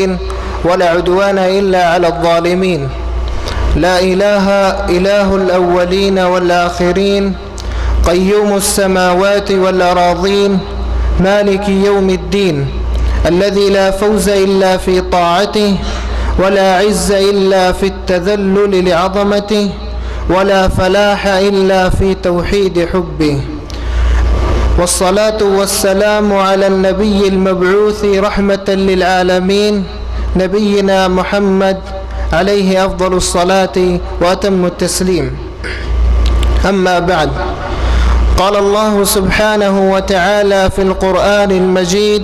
المتقين ولا عدوان إلا على الظالمين. لا إله إله الأولين والآخرين، قيوم السماوات والأراضين، مالك يوم الدين، الذي لا فوز إلا في طاعته، ولا عز إلا في التذلل لعظمته، ولا فلاح إلا في توحيد حبه. والصلاة والسلام على النبي المبعوث رحمة للعالمين، نبينا محمد عليه أفضل الصلاة وأتم التسليم. أما بعد، قال الله سبحانه وتعالى في القرآن المجيد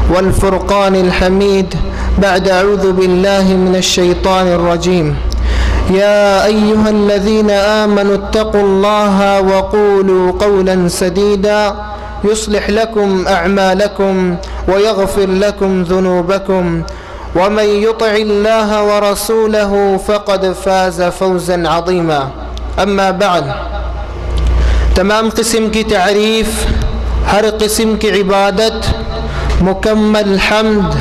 والفرقان الحميد بعد أعوذ بالله من الشيطان الرجيم: يا أيها الذين آمنوا اتقوا الله وقولوا قولا سديدا يصلح لكم أعمالكم ويغفر لكم ذنوبكم ومن يطع الله ورسوله فقد فاز فوزا عظيما. أما بعد، تمام قسم کی تعریف، ہر قسم کی عبادت، مکمل حمد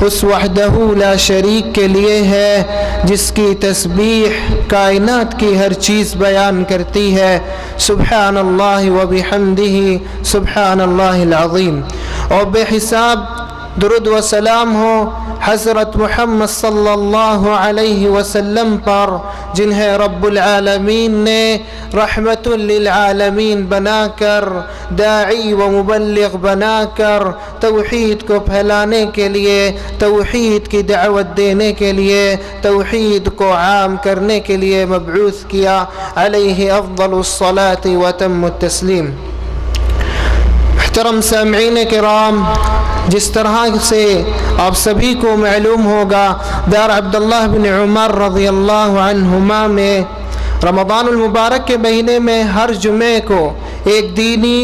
اس وحدہ لا شریک کے لیے ہے جس کی تسبیح کائنات کی ہر چیز بیان کرتی ہے۔ سبحان اللہ و بحمدہ سبحان اللہ العظیم۔ اور بے حساب درود و سلام ہو حضرت محمد صلی اللہ علیہ وسلم پر، جنہیں رب العالمین نے رحمت للعالمین بنا کر، داعی و مبلغ بنا کر، توحید کو پھیلانے کے لیے، توحید کی دعوت دینے کے لیے، توحید کو عام کرنے کے لیے مبعوث کیا، علیہ افضل الصلاۃ و اتم التسلیم۔ محترم سامعین کرام، جس طرح سے آپ سبھی کو معلوم ہوگا، دار عبداللہ بن عمر رضی اللہ عنہما میں رمضان المبارک کے مہینے میں ہر جمعے کو ایک دینی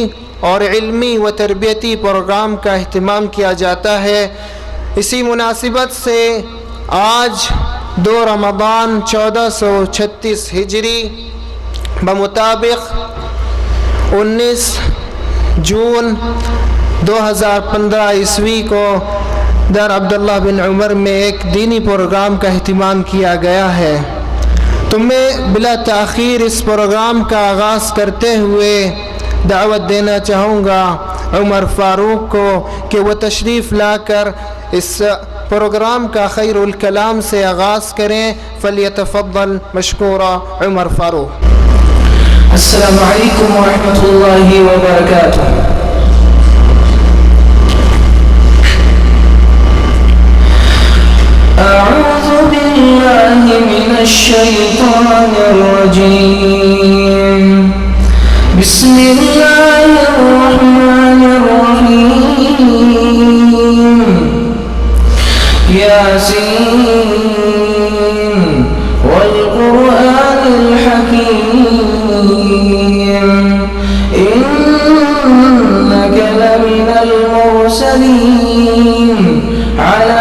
اور علمی و تربیتی پروگرام کا اہتمام کیا جاتا ہے۔ اسی مناسبت سے آج 2 رمضان 1436 ہجری بمطابق 19 جون 2015 عیسوی کو دار عبداللہ بن عمر میں ایک دینی پروگرام کا اہتمام کیا گیا ہے۔ تو میں بلا تاخیر اس پروگرام کا آغاز کرتے ہوئے دعوت دینا چاہوں گا عمر فاروق کو کہ وہ تشریف لا کر اس پروگرام کا خیر الکلام سے آغاز کریں۔ فلیتفضل مشکورا عمر فاروق۔ السلام علیکم ورحمۃ اللہ وبرکاتہ۔ أعوذ بالله من الشيطان الرجيم، بسم الله الرحمن الرحيم، ياسين والقرآن الحكيم، إنك لمن المرسلين على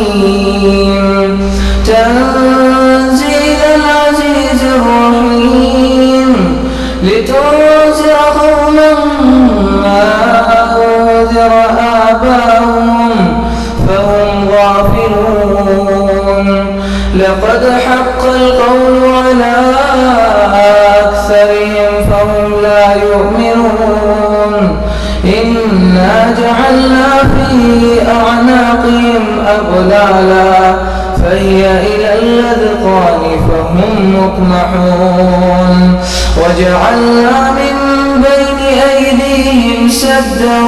مستقيم، تنزيل العزيز الرحيم، لتنذر قوما ما أنذر آباؤهم فهم غافلون، لقد حق القول على أكثرهم فهم لا يؤمنون، إنا جعلنا في أعناقهم أغلالا فهي إلى الأذقان فهم مقمحون، وجعلنا من بين أيديهم سدا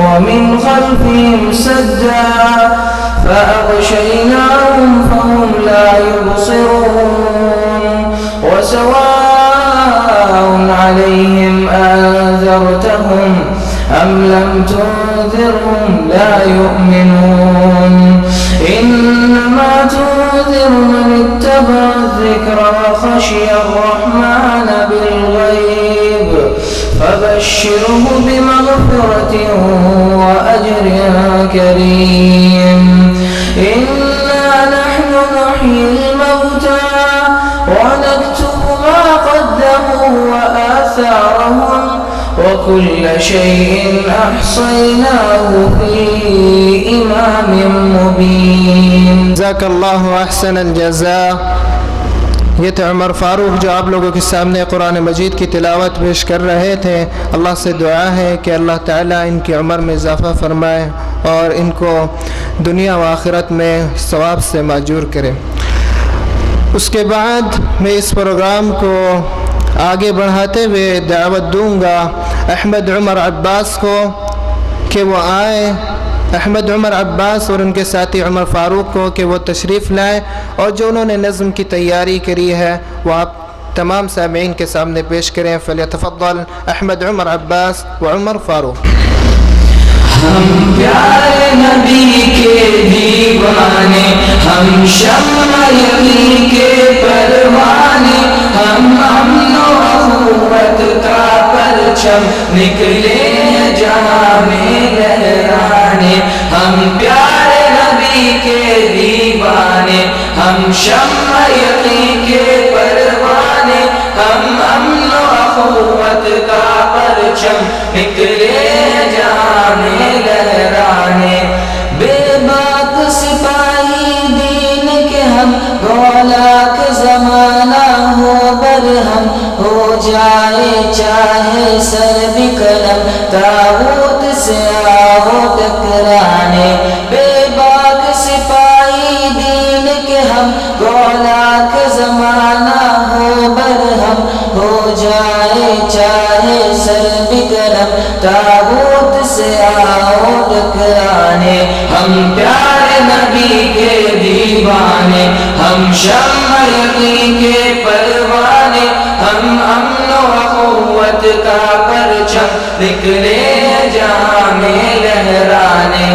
ومن خلفهم سدا فأغشيناهم فهم لا يبصرون، وسواء عليهم أنذرتهم أم لم تنذرهم لا يؤمنون، إنما تنذر من اتبع الذكر وخشي الرحمن بالغيب فبشره بمغفرة وأجر كريم، إنا نحن نحيي الموتى ونكتب ما قدموا وآثارهم وكل شيء أحصيناه في إمام مبين. جزاک اللہ احسن الجزاء. یہ تھے عمر فاروق جو آپ لوگوں کے سامنے قرآن مجید کی تلاوت پیش کر رہے تھے. اللہ سے دعا ہے کہ اللہ تعالیٰ ان کی عمر میں اضافہ فرمائے اور ان کو دنیا و آخرت میں ثواب سے ماجور کرے. اس کے بعد میں اس پروگرام کو آگے بڑھاتے ہوئے دعوت دوں گا احمد عمر عباس کو کہ وہ آئے. احمد عمر عباس اور ان کے ساتھی عمر فاروق کو کہ وہ تشریف لائیں اور جو انہوں نے نظم کی تیاری کری ہے وہ آپ تمام سامعین کے سامنے پیش کریں. فلیتفضل احمد عمر عباس و عمر فاروق. ہم پیارے نبی کے دیوانے، ہم شمع یقین کے پروانے، ہم امن و اخوت کا پرچم نکلے جہاں میں لہرانے. ہم پیارے نبی کے دیوانے، ہم شمع یقین کے پروانے، ہم امن و اخوت کا پرچم نکلے جہاں میں لہرانے. بے باک سپاہی دین کے ہم گولاک زمانہ ہو برہم، ہو جائے چاہے سر بکرم تاغوت سے آؤ ٹکرانے. بے باک سپاہی دین کے ہم گولاک زمانہ ہو برہم، ہو جائے چاہے سر بکرم تاغوت سے آؤ ٹکرانے. ہم پیارے نبی کے دیوانے، ہم شمع یقین کے پروانے، ہم امن و اخوت کا پرچم نکلے جہاں میں لہرانے.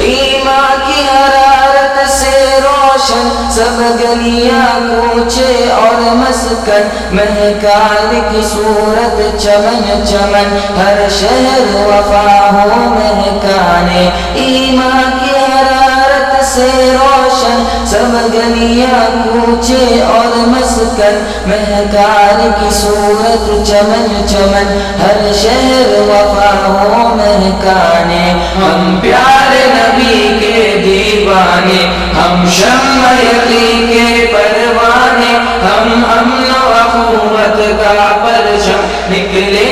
ایمان کی حرارت سے روشن سب گلیاں کوچے اور مسکن، مہکال کی صورت چمن چمن ہر شہر وفا ہو مہکانے. ایمان کی حرارت سے روشن سب گلیاں کوچے اور مسکن، مہکال کی صورت چمن چمن ہر شہر وفا ہو مہکانے. ہم پیارے نبی کے دیوانے، ہم شمع یقین کے پروانے، ہم امن و اخوت کا پرچم نکلے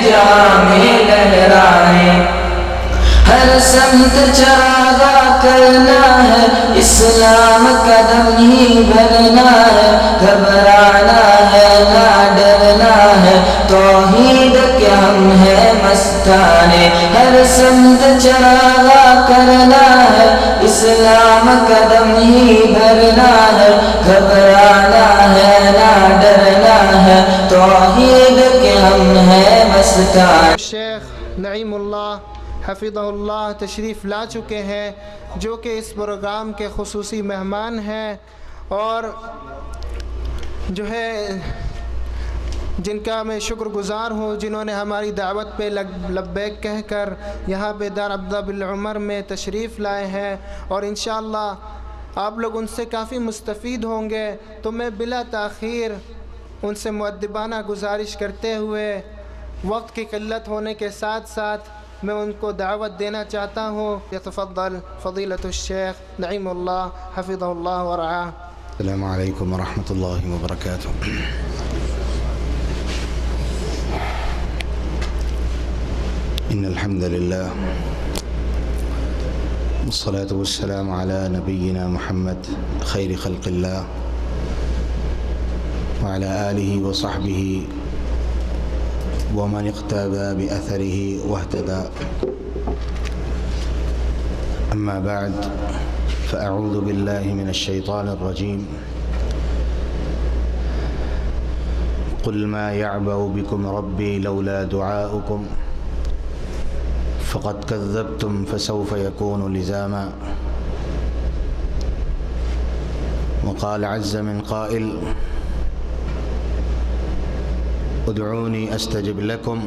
جہاں میں لہرانے. ہر سمت چراغاں کرنا ہے، اسلام قدم ہی بھرنا ہے، گھبرانا ہے نہ ڈرنا ہے، توحید کے ہم ہے مستانے. ہر سمت چراغاں کرنا ہے، اسلام قدم ہی بھرنا ہے، گھبرانا ہے نہ ڈرنا ہے، توحید کے ہم ہے مستانے. شیخ نعیم اللہ حفظہ اللہ تشریف لا چکے ہیں جو کہ اس پروگرام کے خصوصی مہمان ہیں اور جو ہے جن کا میں شکر گزار ہوں جنہوں نے ہماری دعوت پہ لبیک کہہ کر یہاں پہ دار عبدہ بالعمر میں تشریف لائے ہیں اور انشاءاللہ آپ لوگ ان سے کافی مستفید ہوں گے. تو میں بلا تاخیر ان سے مؤدبانہ گزارش کرتے ہوئے وقت کی قلت ہونے کے ساتھ ساتھ میں ان کو دعوت دینا چاہتا ہوں. یتفضل فضیلۃ الشیخ نعیم اللہ حفظہ اللہ ورعاہ. السلام علیکم ورحمۃ اللہ وبرکاتہ. ان الحمد للہ والصلاة والسلام علی نبینا محمد خیر خلق اللہ وعلی آلہ وصحبہ ومن اقتدى بأثره واهتدى. أما بعد فأعوذ بالله من الشيطان الرجيم. قل ما يعبأ بكم ربي لولا دعاؤكم فقد كذبتم فسوف يكون لزاما. وقال عز من قائل ادعوني استجب لكم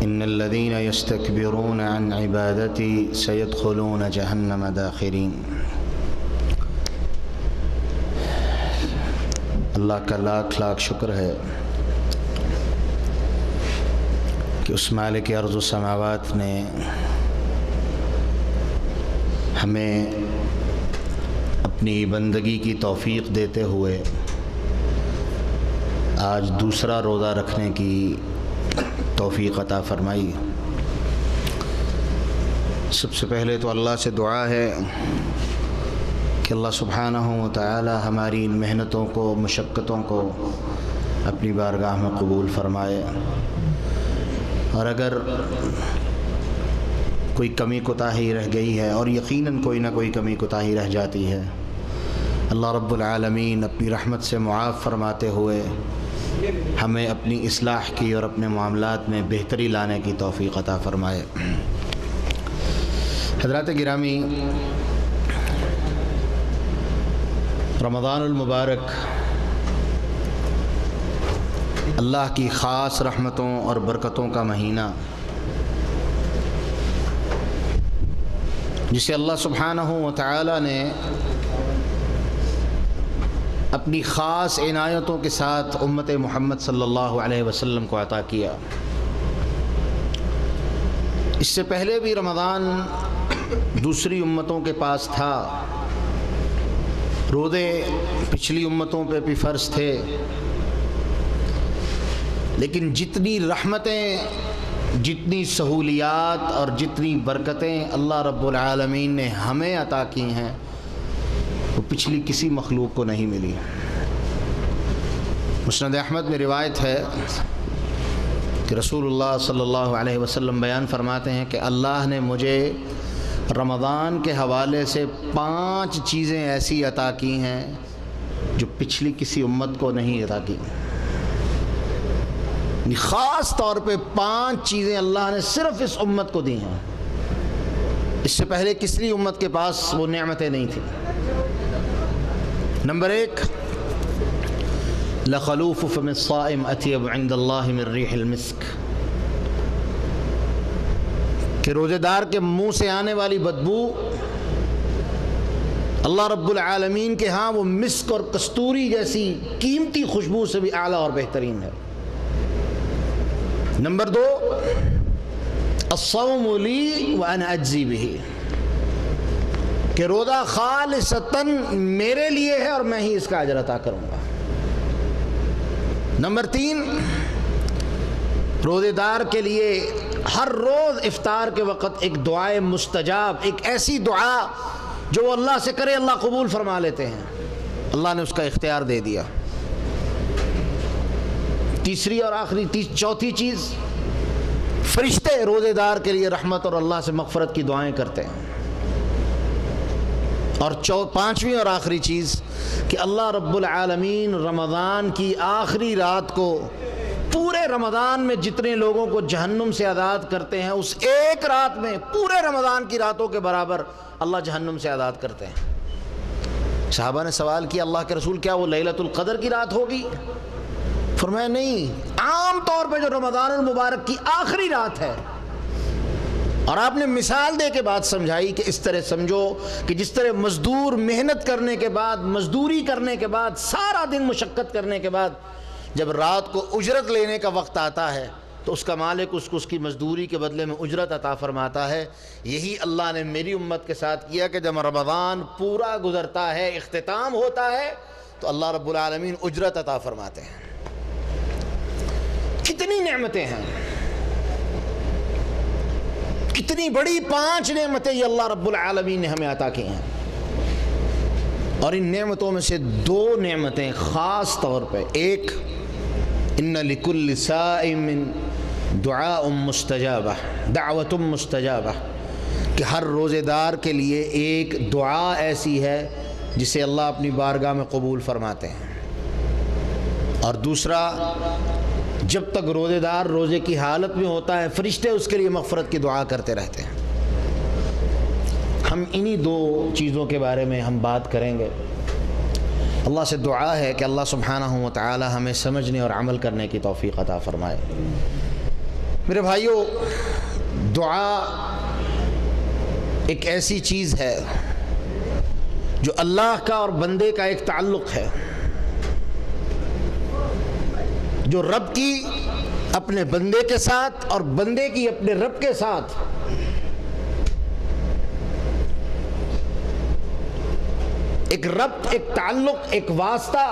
ان الذين يستكبرون عن عبادتي سيدخلون جهنم داخرين. اللہ کا لاکھ لاکھ شکر ہے کہ اس مالک ارض و سماوات نے ہمیں اپنی بندگی کی توفیق دیتے ہوئے آج دوسرا روزہ رکھنے کی توفیق عطا فرمائی۔ سب سے پہلے تو اللہ سے دعا ہے کہ اللہ سبحانہ و تعالی ہماری ان محنتوں کو، مشقتوں کو اپنی بارگاہ میں قبول فرمائے، اور اگر کوئی کمی کوتاہی رہ گئی ہے، اور یقیناً کوئی نہ کوئی کمی کوتاہی رہ جاتی ہے، اللہ رب العالمین اپنی رحمت سے معاف فرماتے ہوئے ہمیں اپنی اصلاح کی اور اپنے معاملات میں بہتری لانے کی توفیق عطا فرمائے۔ حضرات گرامی، رمضان المبارک اللہ کی خاص رحمتوں اور برکتوں کا مہینہ، جسے اللہ سبحانہ و تعالی نے اپنی خاص عنایتوں کے ساتھ امت محمد صلی اللہ علیہ وسلم کو عطا کیا۔ اس سے پہلے بھی رمضان دوسری امتوں کے پاس تھا، روزے پچھلی امتوں پہ بھی فرض تھے، لیکن جتنی رحمتیں، جتنی سہولیات اور جتنی برکتیں اللہ رب العالمین نے ہمیں عطا کی ہیں وہ پچھلی کسی مخلوق کو نہیں ملی۔ مسند احمد میں روایت ہے کہ رسول اللہ صلی اللہ علیہ وسلم بیان فرماتے ہیں کہ اللہ نے مجھے رمضان کے حوالے سے 5 چیزیں ایسی عطا کی ہیں جو پچھلی کسی امت کو نہیں عطا کی۔ خاص طور پہ 5 چیزیں اللہ نے صرف اس امت کو دی ہیں، اس سے پہلے کسی امت کے پاس وہ نعمتیں نہیں تھیں۔ نمبر 1، لخلوف فم الصائم اطیب عند اللہ من ریح المسک، کہ روزے دار کے منہ سے آنے والی بدبو اللہ رب العالمین کے ہاں وہ مسک اور کستوری جیسی قیمتی خوشبو سے بھی اعلیٰ اور بہترین ہے۔ نمبر 2، الصوم لی وانا اجزی بہ، کہ روزہ خالصتاً میرے لیے ہے اور میں ہی اس کا اجر عطا کروں گا۔ نمبر 3، روزے دار کے لیے ہر روز افطار کے وقت ایک دعائے مستجاب، ایک ایسی دعا جو وہ اللہ سے کرے اللہ قبول فرما لیتے ہیں، اللہ نے اس کا اختیار دے دیا۔ تیسری اور آخری چوتھی چیز، فرشتے روزے دار کے لیے رحمت اور اللہ سے مغفرت کی دعائیں کرتے ہیں۔ اور 5ویں اور آخری چیز کہ اللہ رب العالمین رمضان کی آخری رات کو، پورے رمضان میں جتنے لوگوں کو جہنم سے آزاد کرتے ہیں، اس ایک رات میں پورے رمضان کی راتوں کے برابر اللہ جہنم سے آزاد کرتے ہیں۔ صحابہ نے سوال کیا، اللہ کے رسول کیا وہ لیلۃ القدر کی رات ہوگی؟ فرمایا نہیں، عام طور پہ جو رمضان المبارک کی آخری رات ہے۔ اور آپ نے مثال دے کے بات سمجھائی کہ اس طرح سمجھو کہ جس طرح مزدور محنت کرنے کے بعد، مزدوری کرنے کے بعد، سارا دن مشقت کرنے کے بعد جب رات کو اجرت لینے کا وقت آتا ہے تو اس کا مالک اس کو اس کی مزدوری کے بدلے میں اجرت عطا فرماتا ہے، یہی اللہ نے میری امت کے ساتھ کیا کہ جب رمضان پورا گزرتا ہے، اختتام ہوتا ہے، تو اللہ رب العالمین اجرت عطا فرماتے ہیں۔ کتنی نعمتیں ہیں، کتنی بڑی 5 نعمتیں یہ اللہ رب العالمین نے ہمیں عطا کی ہیں، اور ان نعمتوں میں سے 2 نعمتیں خاص طور پہ، ایک ان لکل صائم دعاء مستجابہ، دعوت مستجابہ، کہ ہر روزے دار کے لیے ایک دعا ایسی ہے جسے اللہ اپنی بارگاہ میں قبول فرماتے ہیں، اور دوسرا جب تک روزے دار روزے کی حالت میں ہوتا ہے فرشتے اس کے لیے مغفرت کی دعا کرتے رہتے ہیں۔ ہم انہی 2 چیزوں کے بارے میں ہم بات کریں گے۔ اللہ سے دعا ہے کہ اللہ سبحانہ و تعالی ہمیں سمجھنے اور عمل کرنے کی توفیق عطا فرمائے۔ میرے بھائیو، دعا ایک ایسی چیز ہے جو اللہ کا اور بندے کا ایک تعلق ہے، جو رب کی اپنے بندے کے ساتھ اور بندے کی اپنے رب کے ساتھ ایک ربط، ایک تعلق، ایک واسطہ،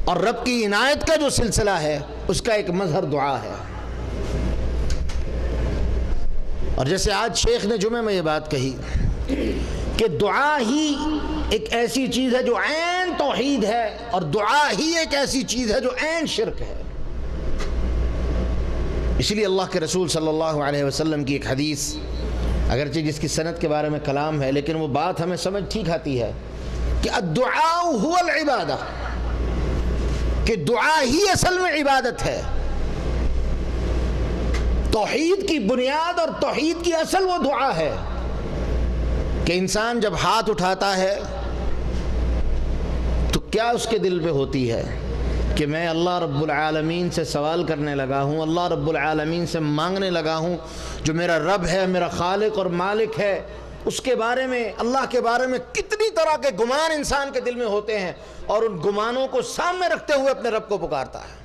اور رب کی عنایت کا جو سلسلہ ہے اس کا ایک مظہر دعا ہے۔ اور جیسے آج شیخ نے جمعے میں یہ بات کہی کہ دعا ہی ایک ایسی چیز ہے جو عین توحید ہے، اور دعا ہی ایک ایسی چیز ہے جو عین شرک ہے۔ اس لیے اللہ کے رسول صلی اللہ علیہ وسلم کی ایک حدیث، اگرچہ جس کی سند کے بارے میں کلام ہے، لیکن وہ بات ہمیں سمجھ ٹھیک آتی ہے کہ الدعاء هو العبادہ، کہ دعا ہی اصل میں عبادت ہے۔ توحید کی بنیاد اور توحید کی اصل وہ دعا ہے کہ انسان جب ہاتھ اٹھاتا ہے تو کیا اس کے دل پہ ہوتی ہے کہ میں اللہ رب العالمین سے سوال کرنے لگا ہوں، اللہ رب العالمین سے مانگنے لگا ہوں، جو میرا رب ہے، میرا خالق اور مالک ہے، اس کے بارے میں، اللہ کے بارے میں کتنی طرح کے گمان انسان کے دل میں ہوتے ہیں، اور ان گمانوں کو سامنے رکھتے ہوئے اپنے رب کو پکارتا ہے۔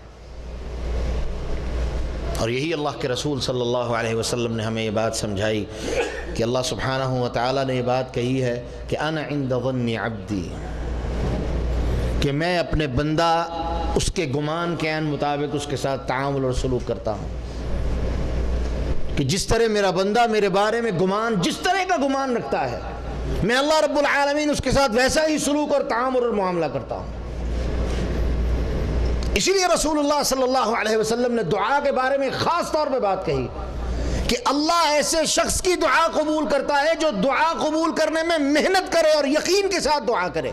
اور یہی اللہ کے رسول صلی اللہ علیہ وسلم نے ہمیں یہ بات سمجھائی کہ اللہ سبحانہ و تعالیٰ نے یہ بات کہی ہے کہ انا عند ظن عبدی، کہ میں اپنے بندہ اس کے گمان کے عین مطابق اس کے ساتھ تعامل اور سلوک کرتا ہوں، کہ جس طرح میرا بندہ میرے بارے میں گمان، جس طرح کا گمان رکھتا ہے، میں اللہ رب العالمین اس کے ساتھ ویسا ہی سلوک اور تعامل اور معاملہ کرتا ہوں۔ اسی لیے رسول اللہ صلی اللہ علیہ وسلم نے دعا کے بارے میں خاص طور پہ بات کہی کہ اللہ ایسے شخص کی دعا قبول کرتا ہے جو دعا قبول کرنے میں محنت کرے اور یقین کے ساتھ دعا کرے۔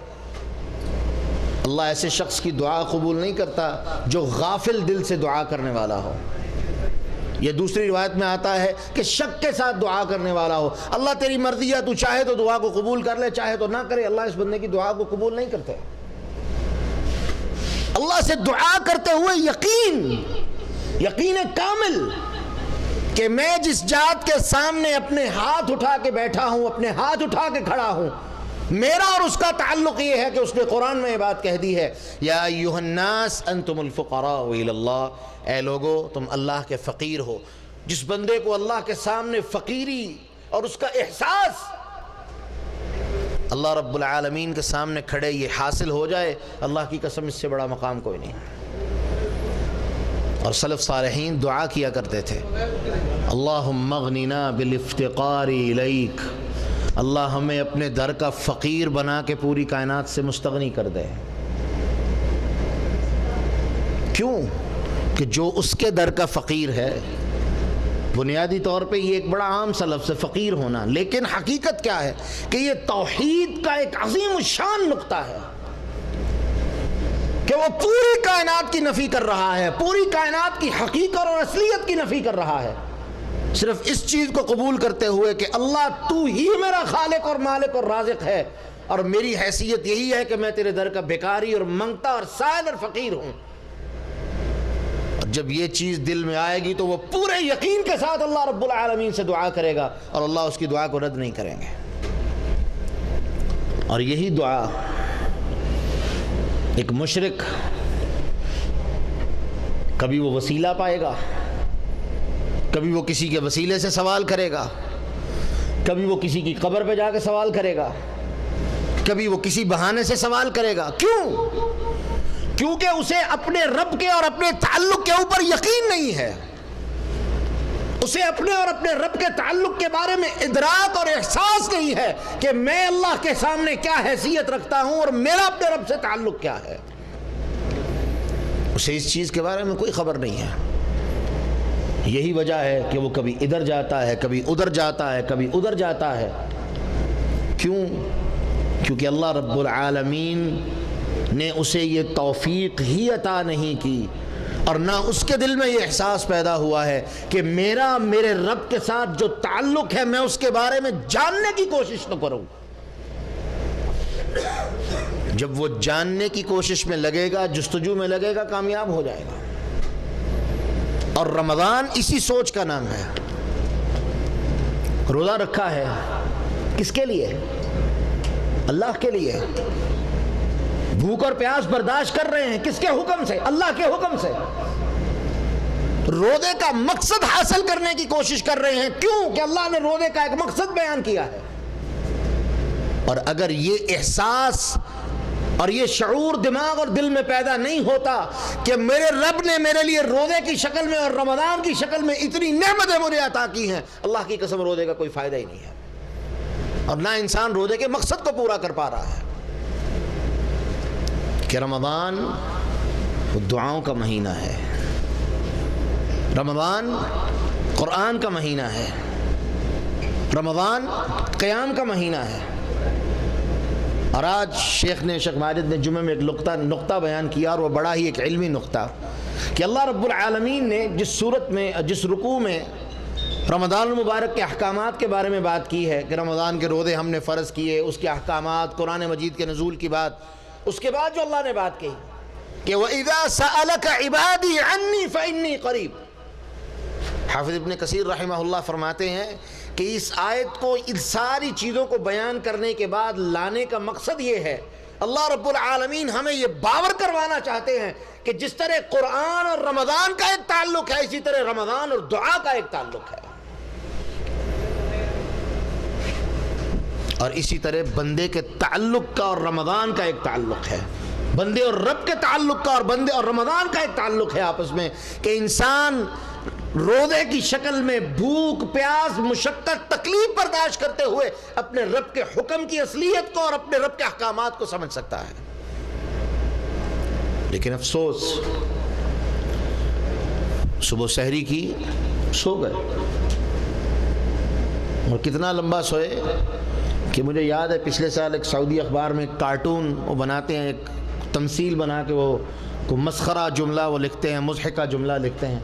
اللہ ایسے شخص کی دعا قبول نہیں کرتا جو غافل دل سے دعا کرنے والا ہو۔ یہ دوسری روایت میں آتا ہے کہ شک کے ساتھ دعا کرنے والا ہو، اللہ تیری مرضی ہے، تو چاہے تو دعا کو قبول کر لے، چاہے تو نہ کرے۔ اللہ اس بندے کی دعا کو قبول نہیں کرتے۔ اللہ سے دعا کرتے ہوئے یقین کامل کہ میں جس ذات کے سامنے اپنے ہاتھ اٹھا کے بیٹھا ہوں، اپنے ہاتھ اٹھا کے کھڑا ہوں، میرا اور اس کا تعلق یہ ہے کہ اس نے قرآن میں یہ بات کہہ دی ہے، یا ایھا الناس انتم الفقراء الی اللہ، اے لوگو تم اللہ کے فقیر ہو۔ جس بندے کو اللہ کے سامنے فقیری اور اس کا احساس اللہ رب العالمین کے سامنے کھڑے یہ حاصل ہو جائے، اللہ کی قسم اس سے بڑا مقام کوئی نہیں۔ اور سلف صالحین دعا کیا کرتے تھے، اللہم اغننا بالافتقار الیک، اللہ ہمیں اپنے در کا فقیر بنا کے پوری کائنات سے مستغنی کر دے۔ کیوں؟ کہ جو اس کے در کا فقیر ہے، بنیادی طور پہ یہ ایک بڑا عام سا لفظ ہے فقیر ہونا، لیکن حقیقت کیا ہے کہ یہ توحید کا ایک عظیم الشان نقطہ ہے کہ وہ پوری کائنات کی نفی کر رہا ہے، پوری کائنات کی حقیقت اور اصلیت کی نفی کر رہا ہے، صرف اس چیز کو قبول کرتے ہوئے کہ اللہ تو ہی میرا خالق اور مالک اور رازق ہے، اور میری حیثیت یہی ہے کہ میں تیرے در کا بیکاری اور منگتا اور سائل اور فقیر ہوں۔ جب یہ چیز دل میں آئے گی تو وہ پورے یقین کے ساتھ اللہ رب العالمین سے دعا کرے گا، اور اللہ اس کی دعا کو رد نہیں کریں گے۔ اور یہی دعا ایک مشرک، کبھی وہ وسیلہ پائے گا، کبھی وہ کسی کے وسیلے سے سوال کرے گا، کبھی وہ کسی کی قبر پہ جا کے سوال کرے گا، کبھی وہ کسی بہانے سے سوال کرے گا۔ کیوں؟ کیونکہ اسے اپنے رب کے اور اپنے تعلق کے اوپر یقین نہیں ہے، اسے اپنے اور اپنے رب کے تعلق کے بارے میں ادراک اور احساس نہیں ہے کہ میں اللہ کے سامنے کیا حیثیت رکھتا ہوں اور میرا اپنے رب سے تعلق کیا ہے۔ اسے اس چیز کے بارے میں کوئی خبر نہیں ہے۔ یہی وجہ ہے کہ وہ کبھی ادھر جاتا ہے، کبھی ادھر جاتا ہے، کبھی ادھر جاتا ہے۔ کیوں؟ کیونکہ اللہ رب العالمین نے اسے یہ توفیق ہی عطا نہیں کی، اور نہ اس کے دل میں یہ احساس پیدا ہوا ہے کہ میرا میرے رب کے ساتھ جو تعلق ہے میں اس کے بارے میں جاننے کی کوشش نہ کروں۔ جب وہ جاننے کی کوشش میں لگے گا، جستجو میں لگے گا، کامیاب ہو جائے گا۔ اور رمضان اسی سوچ کا نام ہے۔ روزہ رکھا ہے کس کے لیے؟ اللہ کے لیے۔ بھوک اور پیاس برداشت کر رہے ہیں کس کے حکم سے؟ اللہ کے حکم سے۔ روزے کا مقصد حاصل کرنے کی کوشش کر رہے ہیں، کیوں؟ کہ اللہ نے روزے کا ایک مقصد بیان کیا ہے۔ اور اگر یہ احساس اور یہ شعور دماغ اور دل میں پیدا نہیں ہوتا کہ میرے رب نے میرے لیے روزے کی شکل میں اور رمضان کی شکل میں اتنی نعمتیں مجھے عطا کی ہیں، اللہ کی قسم روزے کا کوئی فائدہ ہی نہیں ہے، اور نہ انسان روزے کے مقصد کو پورا کر پا رہا ہے۔ کہ رمضان دعاؤں کا مہینہ ہے، رمضان قرآن کا مہینہ ہے، رمضان قیام کا مہینہ ہے۔ اور آج شیخ ماجد نے جمعہ میں ایک نقطہ بیان کیا، اور وہ بڑا ہی ایک علمی نقطہ، کہ اللہ رب العالمین نے جس صورت میں جس رکوع میں رمضان المبارک کے احکامات کے بارے میں بات کی ہے کہ رمضان کے روزے ہم نے فرض کیے، اس کے احکامات، قرآن مجید کے نزول کی بات، اس کے بعد جو اللہ نے بات کہی کہ وَإِذَا سَأَلَكَ عِبَادِي عَنِّي فَإِنِّي قَرِيب۔ حافظ ابن کثیر رحمہ اللہ فرماتے ہیں کہ اس آیت کو ان ساری چیزوں کو بیان کرنے کے بعد لانے کا مقصد یہ ہے، اللہ رب العالمین ہمیں یہ باور کروانا چاہتے ہیں کہ جس طرح قرآن اور رمضان کا ایک تعلق ہے، اسی طرح رمضان اور دعا کا ایک تعلق ہے، اور اسی طرح بندے کے تعلق کا اور رمضان کا ایک تعلق ہے، بندے اور رب کے تعلق کا اور بندے اور رمضان کا ایک تعلق ہے آپس میں، کہ انسان روزے کی شکل میں بھوک، پیاس، مشقت، تکلیف برداشت کرتے ہوئے اپنے رب کے حکم کی اصلیت کو اور اپنے رب کے احکامات کو سمجھ سکتا ہے۔ لیکن افسوس، صبح سحری کی سو گئے، اور کتنا لمبا سوئے کہ مجھے یاد ہے پچھلے سال ایک سعودی اخبار میں ایک کارٹون وہ بناتے ہیں، ایک تمثیل بنا کے وہ کوئی مسخرہ جملہ وہ لکھتے ہیں، مضحکہ جملہ لکھتے ہیں،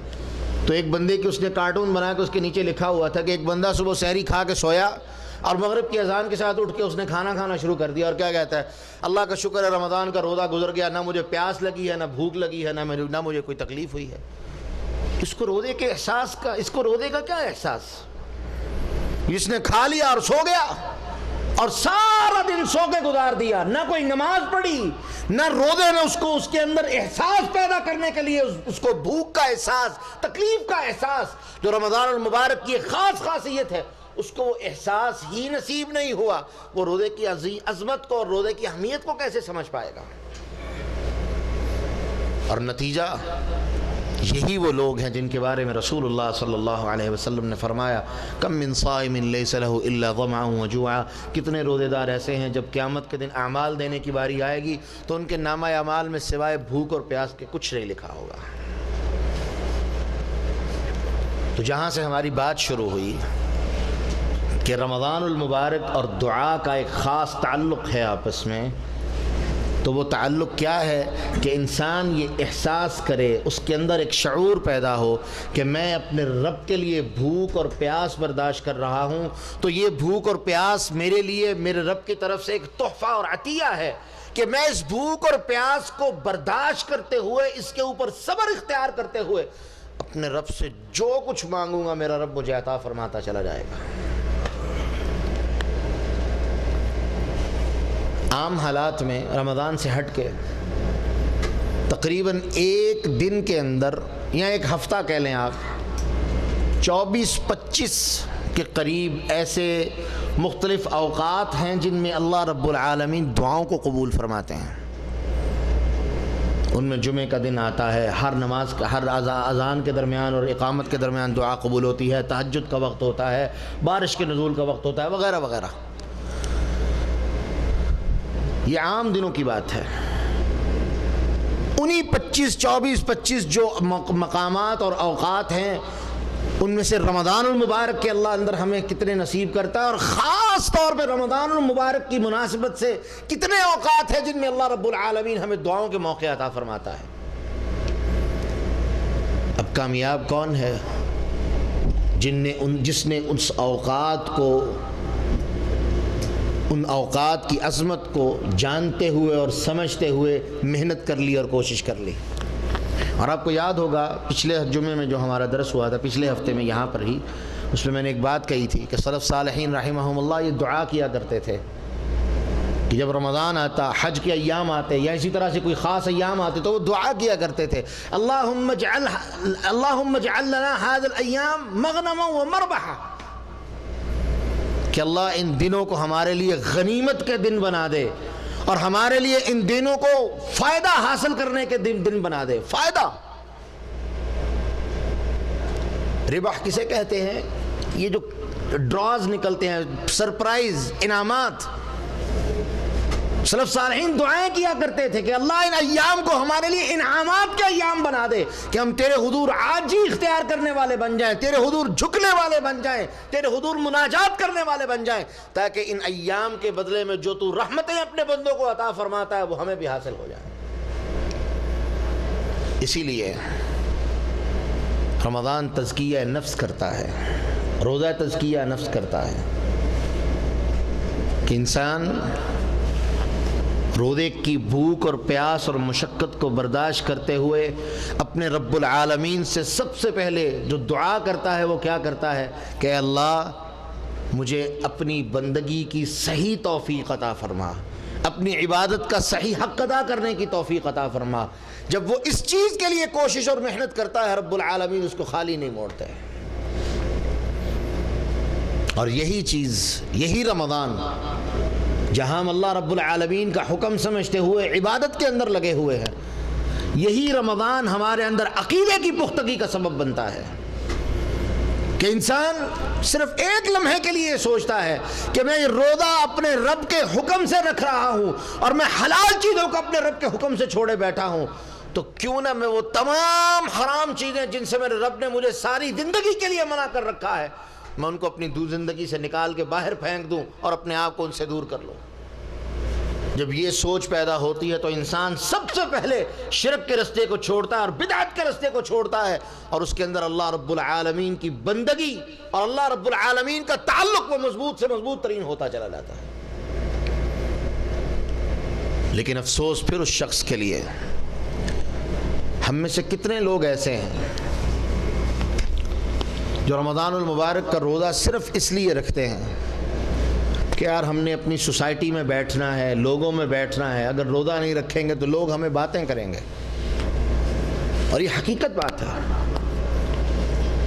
تو ایک بندے کی اس نے کارٹون بنا کے اس کے نیچے لکھا ہوا تھا کہ ایک بندہ صبح سحری کھا کے سویا اور مغرب کی اذان کے ساتھ اٹھ کے اس نے کھانا کھانا شروع کر دیا، اور کیا کہتا ہے، اللہ کا شکر ہے رمضان کا روزہ گزر گیا، نہ مجھے پیاس لگی ہے، نہ بھوک لگی ہے، نہ مجھے کوئی تکلیف ہوئی ہے۔ اس کو روزے کے احساس کا، اس کو روزے کا کیا احساس؟ جس نے کھا لیا اور سو گیا اور سارا دن سو کے گزار دیا، نہ کوئی نماز پڑھی، نہ روزے میں اس کو اس کے اندر احساس پیدا کرنے کے لیے اس کو بھوک کا احساس، تکلیف کا احساس، جو رمضان المبارک کی خاص خاصیت ہے، اس کو وہ احساس ہی نصیب نہیں ہوا، وہ روزے کی عظمت کو اور روزے کی اہمیت کو کیسے سمجھ پائے گا؟ اور نتیجہ یہی وہ لوگ ہیں جن کے بارے میں رسول اللہ صلی اللہ علیہ وسلم نے فرمایا، کم من صائم لیس لہ الا ظمأ وجوعا، کتنے روزے دار ایسے ہیں جب قیامت کے دن اعمال دینے کی باری آئے گی تو ان کے نامہ اعمال میں سوائے بھوک اور پیاس کے کچھ نہیں لکھا ہوگا۔ تو جہاں سے ہماری بات شروع ہوئی کہ رمضان المبارک اور دعا کا ایک خاص تعلق ہے آپس میں، تو وہ تعلق کیا ہے کہ انسان یہ احساس کرے، اس کے اندر ایک شعور پیدا ہو کہ میں اپنے رب کے لیے بھوک اور پیاس برداشت کر رہا ہوں، تو یہ بھوک اور پیاس میرے لیے میرے رب کی طرف سے ایک تحفہ اور عطیہ ہے، کہ میں اس بھوک اور پیاس کو برداشت کرتے ہوئے، اس کے اوپر صبر اختیار کرتے ہوئے اپنے رب سے جو کچھ مانگوں گا میرا رب مجھے عطا فرماتا چلا جائے گا۔ عام حالات میں رمضان سے ہٹ کے تقریباً ایک دن کے اندر یا ایک ہفتہ کہہ لیں آپ، 24-25 کے قریب ایسے مختلف اوقات ہیں جن میں اللہ رب العالمین دعاؤں کو قبول فرماتے ہیں۔ ان میں جمعے کا دن آتا ہے، ہر نماز کا، ہر اذان کے درمیان اور اقامت کے درمیان دعا قبول ہوتی ہے، تہجد کا وقت ہوتا ہے، بارش کے نزول کا وقت ہوتا ہے، وغیرہ وغیرہ۔ یہ عام دنوں کی بات ہے۔ انہی 24-25 جو مقامات اور اوقات ہیں، ان میں سے رمضان المبارک کے اللہ اندر ہمیں کتنے نصیب کرتا ہے، اور خاص طور پہ رمضان المبارک کی مناسبت سے کتنے اوقات ہیں جن میں اللہ رب العالمین ہمیں دعاؤں کے موقع عطا فرماتا ہے۔ اب کامیاب کون ہے جس نے اس اوقات کو، ان اوقات کی عظمت کو جانتے ہوئے اور سمجھتے ہوئے محنت کر لی اور کوشش کر لی۔ اور آپ کو یاد ہوگا پچھلے جمعے میں جو ہمارا درس ہوا تھا، پچھلے ہفتے میں یہاں پر ہی، اس میں نے ایک بات کہی تھی کہ سلف صالحین رحمہم اللہ یہ دعا کیا کرتے تھے کہ جب رمضان آتا، حج کے ایام آتے یا اسی طرح سے کوئی خاص ایام آتے تو وہ دعا کیا کرتے تھے، اللہم اجعل لنا هذه الایام مغنما ومربحا، کہ اللہ ان دنوں کو ہمارے لیے غنیمت کے دن بنا دے اور ہمارے لیے ان دنوں کو فائدہ حاصل کرنے کے دن بنا دے. فائدہ ربح کسے کہتے ہیں؟ یہ جو ڈراز نکلتے ہیں، سرپرائز انعامات. سلف صالحین دعائیں کیا کرتے تھے کہ اللہ ان ایام کو ہمارے لیے انعامات کے ایام بنا دے کہ ہم تیرے حضور عاجزی اختیار کرنے والے بن جائیں، تیرے حضور جھکنے والے بن جائیں، تیرے حضور مناجات کرنے والے بن جائیں، تاکہ ان ایام کے بدلے میں جو تو رحمتیں اپنے بندوں کو عطا فرماتا ہے وہ ہمیں بھی حاصل ہو جائیں. اسی لیے رمضان تزکیہ نفس کرتا ہے، روزہ تزکیہ نفس کرتا ہے کہ انسان روزے کی بھوک اور پیاس اور مشقت کو برداشت کرتے ہوئے اپنے رب العالمین سے سب سے پہلے جو دعا کرتا ہے وہ کیا کرتا ہے کہ اللہ مجھے اپنی بندگی کی صحیح توفیق عطا فرما، اپنی عبادت کا صحیح حق ادا کرنے کی توفیق عطا فرما. جب وہ اس چیز کے لیے کوشش اور محنت کرتا ہے رب العالمین اس کو خالی نہیں موڑتے. اور یہی چیز، یہی رمضان جہاں ہم اللہ رب العالمین کا حکم سمجھتے ہوئے عبادت کے اندر لگے ہوئے ہیں، یہی رمضان ہمارے اندر عقیدے کی پختگی کا سبب بنتا ہے کہ انسان صرف ایک لمحے کے لیے سوچتا ہے کہ میں یہ روزہ اپنے رب کے حکم سے رکھ رہا ہوں اور میں حلال چیزوں کو اپنے رب کے حکم سے چھوڑے بیٹھا ہوں، تو کیوں نہ میں وہ تمام حرام چیزیں جن سے میرے رب نے مجھے ساری زندگی کے لیے منع کر رکھا ہے میں ان کو اپنی زندگی سے نکال کے باہر پھینک دوں اور اپنے آپ کو ان سے دور کر لوں. جب یہ سوچ پیدا ہوتی ہے تو انسان سب سے پہلے شرک کے رستے کو چھوڑتا ہے اور بدعت کے رستے کو چھوڑتا ہے اور اس کے اندر اللہ رب العالمین کی بندگی اور اللہ رب العالمین کا تعلق وہ مضبوط سے مضبوط ترین ہوتا چلا جاتا ہے. لیکن افسوس پھر اس شخص کے لیے، ہم میں سے کتنے لوگ ایسے ہیں جو رمضان المبارک کا روزہ صرف اس لیے رکھتے ہیں کہ یار ہم نے اپنی سوسائٹی میں بیٹھنا ہے، لوگوں میں بیٹھنا ہے، اگر روزہ نہیں رکھیں گے تو لوگ ہمیں باتیں کریں گے. اور یہ حقیقت بات ہے.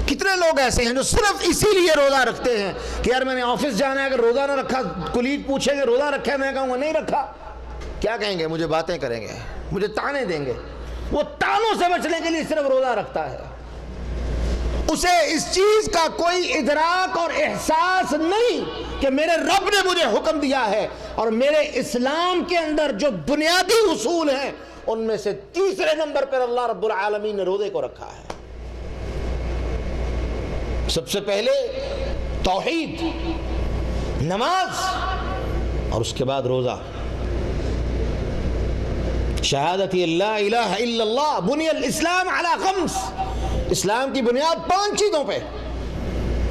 کتنے لوگ ایسے ہیں جو صرف اسی لیے روزہ رکھتے ہیں کہ یار میں نے آفس جانا ہے، اگر روزہ نہ رکھا کلیگ پوچھیں گے روزہ رکھا ہے، میں کہوں گا نہیں رکھا، کیا کہیں گے؟ مجھے باتیں کریں گے، مجھے تانے دیں گے. وہ تانوں سے بچنے کے لیے صرف روزہ رکھتا ہے. اسے اس چیز کا کوئی ادراک اور احساس نہیں کہ میرے رب نے مجھے حکم دیا ہے اور میرے اسلام کے اندر جو بنیادی اصول ہیں ان میں سے تیسرے نمبر پر اللہ رب العالمین نے روزے کو رکھا ہے. سب سے پہلے توحید، نماز، اور اس کے بعد روزہ. شہادت لا الہ الا اللہ بنی الاسلام علی خمس، اسلام کی بنیاد 5 چیزوں پہ.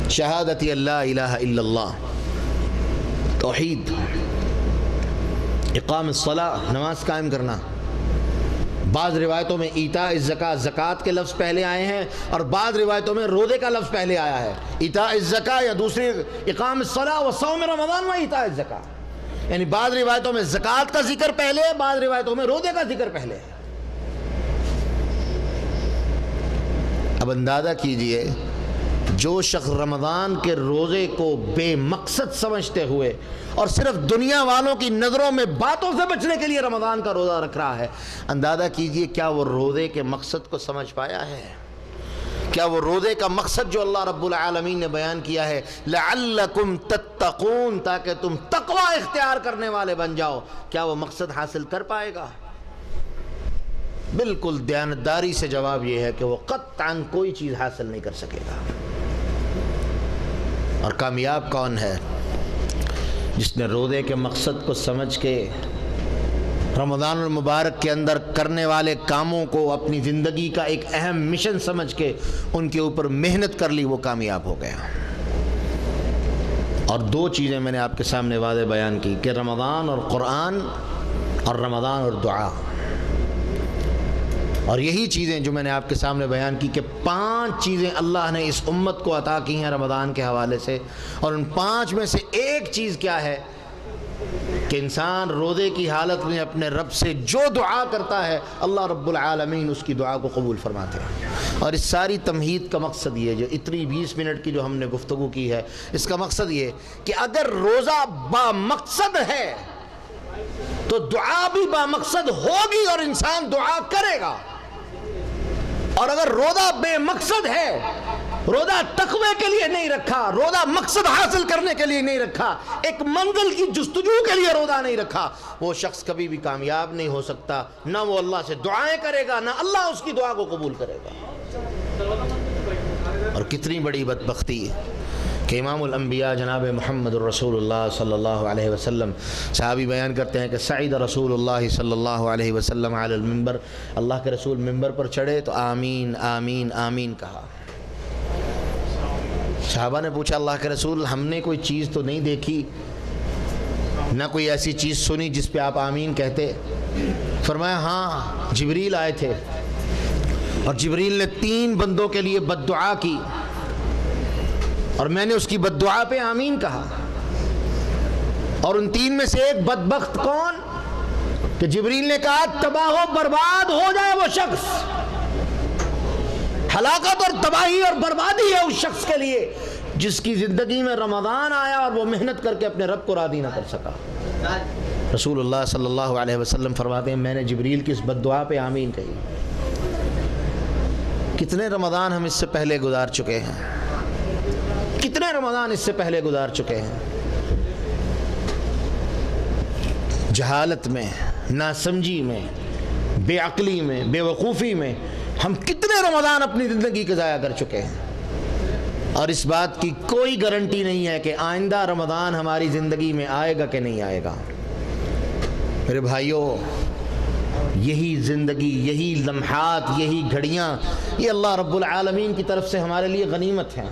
شہادت لا الہ الا اللہ، توحید، اقام الصلاۃ، نماز قائم کرنا. بعض روایتوں میں ایتاء الزکاۃ، زکوٰۃ کے لفظ پہلے آئے ہیں اور بعض روایتوں میں روزے کا لفظ پہلے آیا ہے. ایتاء الزکاۃ یا دوسری اقام الصلاۃ و صوم رمضان و ایتاء الزکاۃ، یعنی بعض روایتوں میں زکوٰۃ کا ذکر پہلے ہے، بعض روایتوں میں روزے کا ذکر پہلے ہے. اب اندازہ کیجئے جو شخص رمضان کے روزے کو بے مقصد سمجھتے ہوئے اور صرف دنیا والوں کی نظروں میں باتوں سے بچنے کے لیے رمضان کا روزہ رکھ رہا ہے، اندازہ کیجئے کیا وہ روزے کے مقصد کو سمجھ پایا ہے؟ کیا وہ روزے کا مقصد جو اللہ رب العالمین نے بیان کیا ہے لعلکم تتقون، تاکہ تم تقوی اختیار کرنے والے بن جاؤ، کیا وہ مقصد حاصل کر پائے گا؟ بالکل دیانتداری سے جواب یہ ہے کہ وہ قطعاً کوئی چیز حاصل نہیں کر سکے گا. اور کامیاب کون ہے؟ جس نے روزے کے مقصد کو سمجھ کے رمضان المبارک کے اندر کرنے والے کاموں کو اپنی زندگی کا ایک اہم مشن سمجھ کے ان کے اوپر محنت کر لی، وہ کامیاب ہو گیا. اور 2 چیزیں میں نے آپ کے سامنے واضح بیان کی کہ رمضان اور قرآن اور رمضان اور دعا. اور یہی چیزیں جو میں نے آپ کے سامنے بیان کی کہ 5 چیزیں اللہ نے اس امت کو عطا کی ہیں رمضان کے حوالے سے، اور ان 5 میں سے ایک چیز کیا ہے کہ انسان روزے کی حالت میں اپنے رب سے جو دعا کرتا ہے اللہ رب العالمین اس کی دعا کو قبول فرماتے ہیں. اور اس ساری تمہید کا مقصد یہ، جو اتنی 20 منٹ کی جو ہم نے گفتگو کی ہے، اس کا مقصد یہ کہ اگر روزہ با مقصد ہے تو دعا بھی با مقصد ہوگی اور انسان دعا کرے گا، اور اگر روزہ بے مقصد ہے، روزہ تقوی کے لیے نہیں رکھا، روزہ مقصد حاصل کرنے کے لیے نہیں رکھا، ایک منزل کی جستجو کے لیے روزہ نہیں رکھا، وہ شخص کبھی بھی کامیاب نہیں ہو سکتا، نہ وہ اللہ سے دعائیں کرے گا، نہ اللہ اس کی دعا کو قبول کرے گا۔ اور کتنی بڑی بدبختی ہے کہ امام الانبیاء جناب محمد الرسول اللہ صلی اللہ علیہ وسلم، صحابی بیان کرتے ہیں کہ سعید رسول اللہ صلی اللہ علیہ وسلم علی المنبر، اللہ کے رسول منبر پر چڑھے تو آمین آمین آمین کہا۔ صحابہ نے پوچھا اللہ کے رسول ہم نے کوئی چیز تو نہیں دیکھی، نہ کوئی ایسی چیز سنی جس پہ آپ آمین کہتے؟ فرمایا ہاں جبریل آئے تھے اور جبریل نے 3 بندوں کے لیے بد دعا کی اور میں نے اس کی بد دعا پہ آمین کہا، اور ان 3 میں سے ایک بدبخت کون؟ کہ جبریل نے کہا تباہ و برباد ہو جائے وہ شخص، ہلاکت اور تباہی اور بربادی ہے اس شخص کے لیے جس کی زندگی میں رمضان آیا اور وہ محنت کر کے اپنے رب کو راضی نہ کر سکا۔ رسول اللہ صلی اللہ علیہ وسلم فرماتے ہیں میں نے جبریل کی اس بد دعا پہ آمین کہی۔ کتنے رمضان ہم اس سے پہلے گزار چکے ہیں، کتنے رمضان اس سے پہلے گزار چکے ہیں، جہالت میں، ناسمجھی میں، بے عقلی میں، بے وقوفی میں ہم کتنے رمضان اپنی زندگی کے ضائع کر چکے ہیں، اور اس بات کی کوئی گارنٹی نہیں ہے کہ آئندہ رمضان ہماری زندگی میں آئے گا کہ نہیں آئے گا۔ میرے بھائیوں، یہی زندگی، یہی لمحات، یہی گھڑیاں، یہ اللہ رب العالمین کی طرف سے ہمارے لیے غنیمت ہیں۔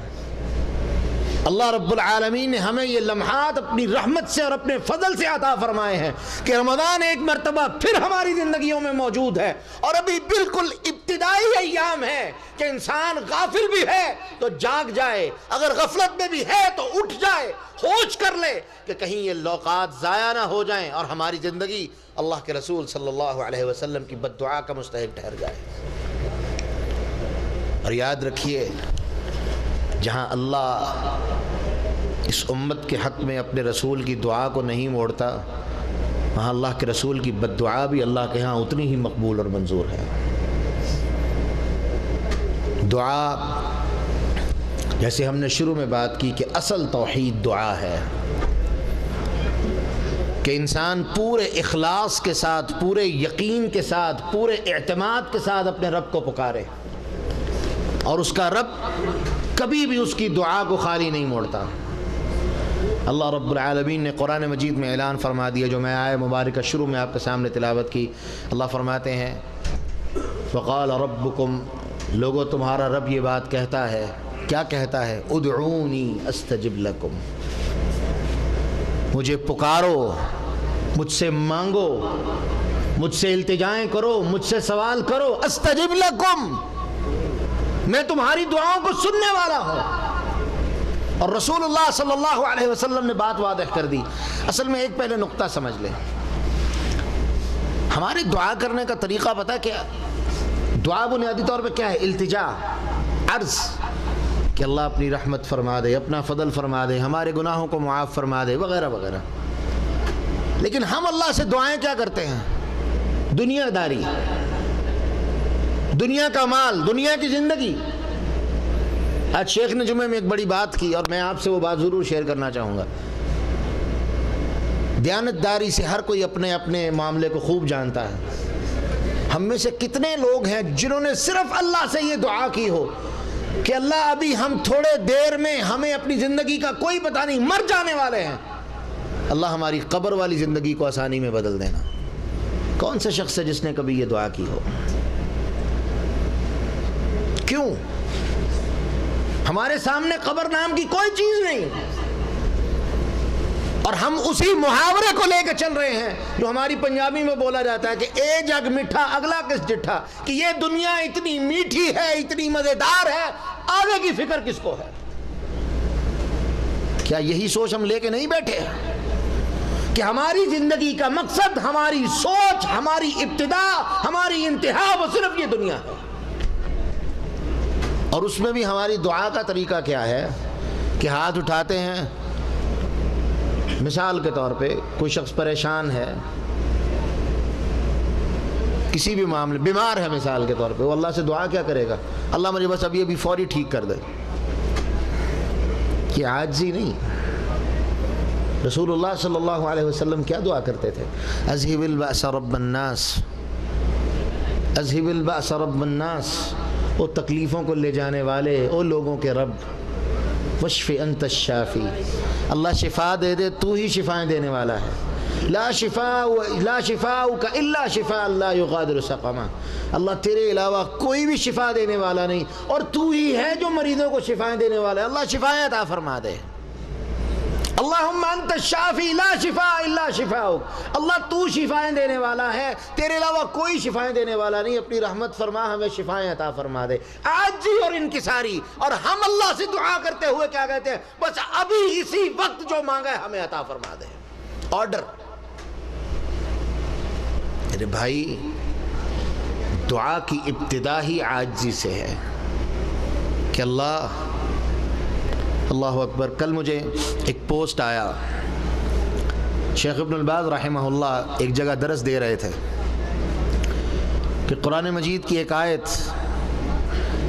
اللہ رب العالمین نے ہمیں یہ لمحات اپنی رحمت سے اور اپنے فضل سے عطا فرمائے ہیں کہ رمضان ایک مرتبہ پھر ہماری زندگیوں میں موجود ہے، اور ابھی بالکل ابتدائی ایام ہے کہ انسان غافل بھی ہے تو جاگ جائے، اگر غفلت میں بھی ہے تو اٹھ جائے، ہوش کر لے کہ کہیں یہ اوقات ضائع نہ ہو جائیں اور ہماری زندگی اللہ کے رسول صلی اللہ علیہ وسلم کی بد دعا کا مستحق ٹھہر جائے۔ اور یاد رکھیے، جہاں اللہ اس امت کے حق میں اپنے رسول کی دعا کو نہیں موڑتا، وہاں اللہ کے رسول کی بد دعا بھی اللہ کے ہاں اتنی ہی مقبول اور منظور ہے۔ دعا، جیسے ہم نے شروع میں بات کی کہ اصل توحید دعا ہے، کہ انسان پورے اخلاص کے ساتھ، پورے یقین کے ساتھ، پورے اعتماد کے ساتھ اپنے رب کو پکارے، اور اس کا رب کبھی بھی اس کی دعا کو خالی نہیں موڑتا۔ اللہ رب العالمین نے قرآن مجید میں اعلان فرما دیا، جو میں آیہ مبارکہ شروع میں آپ کے سامنے تلاوت کی۔ اللہ فرماتے ہیں وقال ربکم، لوگوں تمہارا رب یہ بات کہتا ہے، کیا کہتا ہے؟ ادعونی استجب لکم، مجھے پکارو، مجھ سے مانگو، مجھ سے التجائیں کرو، مجھ سے سوال کرو، استجب لکم، میں تمہاری دعاؤں کو سننے والا ہوں۔ اور رسول اللہ صلی اللہ علیہ وسلم نے بات واضح کر دی۔ اصل میں ایک پہلے نقطہ سمجھ لیں، ہماری دعا کرنے کا طریقہ پتہ کیا؟ دعا بنیادی طور پہ کیا ہے؟ التجا، عرض، کہ اللہ اپنی رحمت فرما دے، اپنا فضل فرما دے، ہمارے گناہوں کو معاف فرما دے، وغیرہ وغیرہ۔ لیکن ہم اللہ سے دعائیں کیا کرتے ہیں؟ دنیا داری، دنیا کا مال، دنیا کی زندگی۔ آج شیخ نے جمعے میں ایک بڑی بات کی اور میں آپ سے وہ بات ضرور شیئر کرنا چاہوں گا۔ دیانتداری سے ہر کوئی اپنے اپنے معاملے کو خوب جانتا ہے۔ ہم میں سے کتنے لوگ ہیں جنہوں نے صرف اللہ سے یہ دعا کی ہو کہ اللہ ابھی ہم تھوڑے دیر میں، ہمیں اپنی زندگی کا کوئی پتہ نہیں، مر جانے والے ہیں، اللہ ہماری قبر والی زندگی کو آسانی میں بدل دینا۔ کون سا شخص ہے جس نے کبھی یہ دعا کی ہو؟ کیوں؟ ہمارے سامنے قبر نام کی کوئی چیز نہیں، اور ہم اسی محاورے کو لے کے چل رہے ہیں جو ہماری پنجابی میں بولا جاتا ہے کہ اے جگ میٹھا اگلا کس جٹھا، کہ یہ دنیا اتنی میٹھی ہے، اتنی مزیدار ہے، آگے کی فکر کس کو ہے؟ کیا یہی سوچ ہم لے کے نہیں بیٹھے کہ ہماری زندگی کا مقصد، ہماری سوچ، ہماری ابتدا، ہماری انتہا وہ صرف یہ دنیا ہے؟ اور اس میں بھی ہماری دعا کا طریقہ کیا ہے کہ ہاتھ اٹھاتے ہیں، مثال کے طور پہ کوئی شخص پریشان ہے، کسی بھی معاملے، بیمار ہے مثال کے طور پہ، وہ اللہ سے دعا کیا کرے گا؟ اللہ مجھے بس ابھی فوری ٹھیک کر دے۔ یہ عاجزی نہیں۔ رسول اللہ صلی اللہ علیہ وسلم کیا دعا کرتے تھے؟ اذهب البأس رب الناس، اذهب البأس رب الناس، وہ تکلیفوں کو لے جانے والے، وہ لوگوں کے رب، واشف انت الشافی، اللہ شفا دے دے، تو ہی شفائیں دینے والا ہے۔ لا شفاءک الا شفاء لا یغادر سقما، اللہ تیرے علاوہ کوئی بھی شفا دینے والا نہیں، اور تو ہی ہے جو مریضوں کو شفائیں دینے والا ہے، اللہ شفائیں عطا فرما دے۔ اللہم انت الشافی لا شفاء الا شفاءک، اللہ تو شفائیں دینے والا ہے، تیرے علاوہ کوئی شفائیں دینے والا نہیں، اپنی رحمت فرما، ہمیں شفائیں عطا فرما دے۔ عاجزی اور انکساری، اور ہم اللہ سے دعا کرتے ہوئے کیا کہتے ہیں؟ بس ابھی اسی وقت جو مانگا ہے ہمیں عطا فرما دے۔ آرڈر۔ میرے بھائی، دعا کی ابتدا ہی عاجزی سے ہے کہ اللہ اکبر۔ کل مجھے ایک پوسٹ آیا، شیخ ابن الباز رحمہ اللہ ایک جگہ درس دے رہے تھے کہ قرآن مجید کی ایک آیت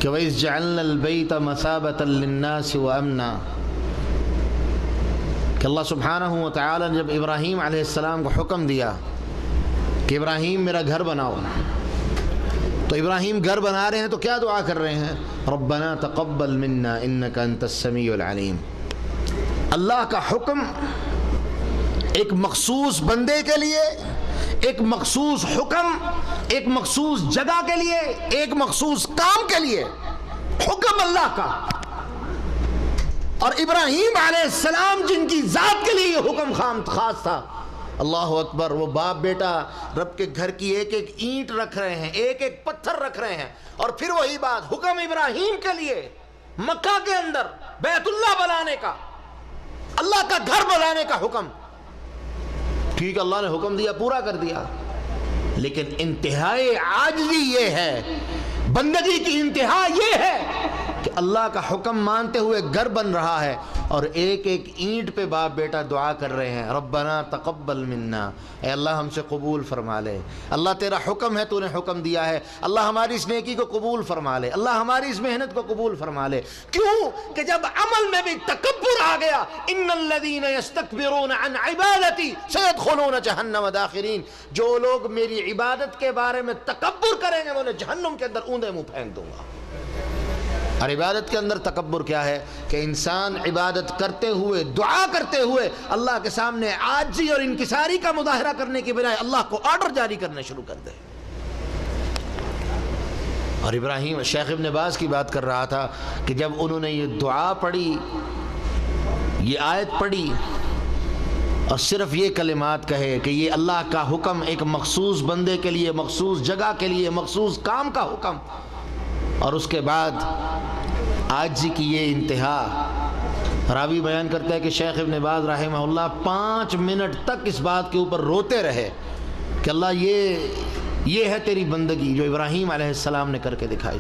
کہ وَإِذْ جَعَلْنَا الْبَيْتَ مَثَابَةً لِلنَّاسِ وَأَمْنًا، کہ اللہ سبحانہ وتعالی نے جب ابراہیم علیہ السلام کو حکم دیا کہ ابراہیم میرا گھر بناؤ، تو ابراہیم گھر بنا رہے ہیں تو کیا دعا کر رہے ہیں؟ ربنا تقبل منا انک انت السمیع العلیم۔ اللہ کا حکم ایک مخصوص بندے کے لیے، ایک مخصوص حکم ایک مخصوص جگہ کے لیے، ایک مخصوص کام کے لیے، حکم اللہ کا۔ اور ابراہیم علیہ السلام جن کی ذات کے لیے یہ حکم خاص تھا، اللہ اکبر، وہ باپ بیٹا رب کے گھر کی ایک ایک اینٹ رکھ رہے ہیں، ایک ایک پتھر رکھ رہے ہیں، اور پھر وہی بات، حکم ابراہیم کے لیے مکہ کے اندر بیت اللہ بنانے کا، اللہ کا گھر بنانے کا حکم۔ ٹھیک، اللہ نے حکم دیا، پورا کر دیا، لیکن انتہائی عاجزی یہ ہے، بندگی کی انتہا یہ ہے کہ اللہ کا حکم مانتے ہوئے گھر بن رہا ہے، اور ایک ایک اینٹ پہ باپ بیٹا دعا کر رہے ہیں، ربنا تقبل منا، اے اللہ ہم سے قبول فرما لے، اللہ تیرا حکم ہے، تو نے حکم دیا ہے، اللہ ہماری اس نیکی کو قبول فرما لے، اللہ ہماری اس محنت کو قبول فرما لے۔ کیوں کہ جب عمل میں بھی تکبر آ گیا، ان الذین یستکبرون عن عبادتی سیدخلون جہنم داخرین، جو لوگ میری عبادت کے بارے میں تکبر کریں گے، انہیں جہنم کے اندر اوندے منہ پھینک دوں گا۔ اور عبادت کے اندر تکبر کیا ہے کہ انسان عبادت کرتے ہوئے، دعا کرتے ہوئے اللہ کے سامنے عاجزی اور انکساری کا مظاہرہ کرنے کی بجائے اللہ کو آرڈر جاری کرنے شروع کر دے۔ اور ابراہیم، شیخ ابن باز کی بات کر رہا تھا کہ جب انہوں نے یہ دعا پڑھی، یہ آیت پڑھی، اور صرف یہ کلمات کہے کہ یہ اللہ کا حکم ایک مخصوص بندے کے لیے، مخصوص جگہ کے لیے، مخصوص کام کا حکم، اور اس کے بعد عاجزی کی یہ انتہا۔ راوی بیان کرتا ہے کہ شیخ ابن باز رحمہ اللہ 5 منٹ تک اس بات کے اوپر روتے رہے کہ اللہ یہ ہے تیری بندگی جو ابراہیم علیہ السلام نے کر کے دکھائی۔